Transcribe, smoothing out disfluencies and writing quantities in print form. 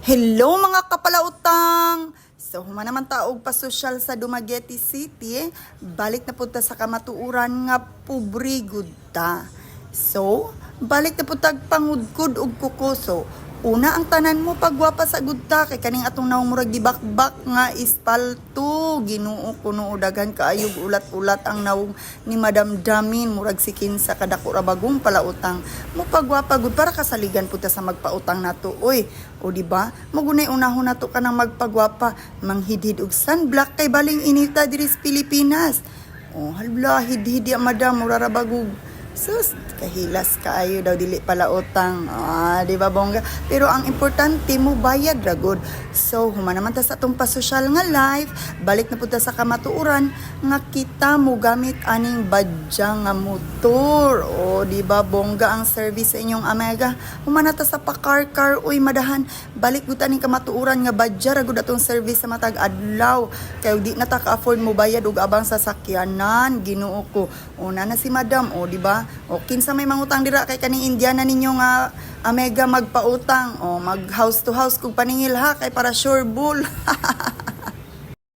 Hello mga kapalautang! So, human naman taog pa-social sa Dumaguete City. Balik na punta sa kamatuuran nga pobre gud ta. So, balik na punta pangudkod og kukuso. Una ang tanan mo pagwapa sa gudta kay kaning atong nawmurag gibakbak nga ispalto. Ginoo kuno daghan kaayog ulat-ulat ang nawong ni Madam Damin murag sikin sa kadako ra bagong palautang. Mo pagwapa gud para kasaligan puta sa magpautang nato. Oy, o di ba? Magunay unahon nato ka nang magpagwapa, manghidhid og sunblock kay baling inita diri sa Pilipinas. Oh, halbla hidhid ya madam mura ra bagog. Sus, kahilas kaayo daw dili pala utang. Di ba bongga? Pero ang importante mo bayad ra gud. So, human naman ta sa atong pa-social nga life, balik na punta sa kamatuuran nga kita mo gamit aning badya nga motor. Di ba bongga ang service sa inyong Amega? Human na ta sa pakar-car, uy madahan, balik gud aning kamatuuran nga badya ra gud atong service sa matag adlaw. Kay di na ta ka-afford mo bayad og abang sasakyanan, Ginoo ko. Una na si Madam, di ba? O kinsa may mangutang dira kay kaning Indiana ninyo nga Amega magpautang. Mag house to house kung paningil ha kay para sure bull.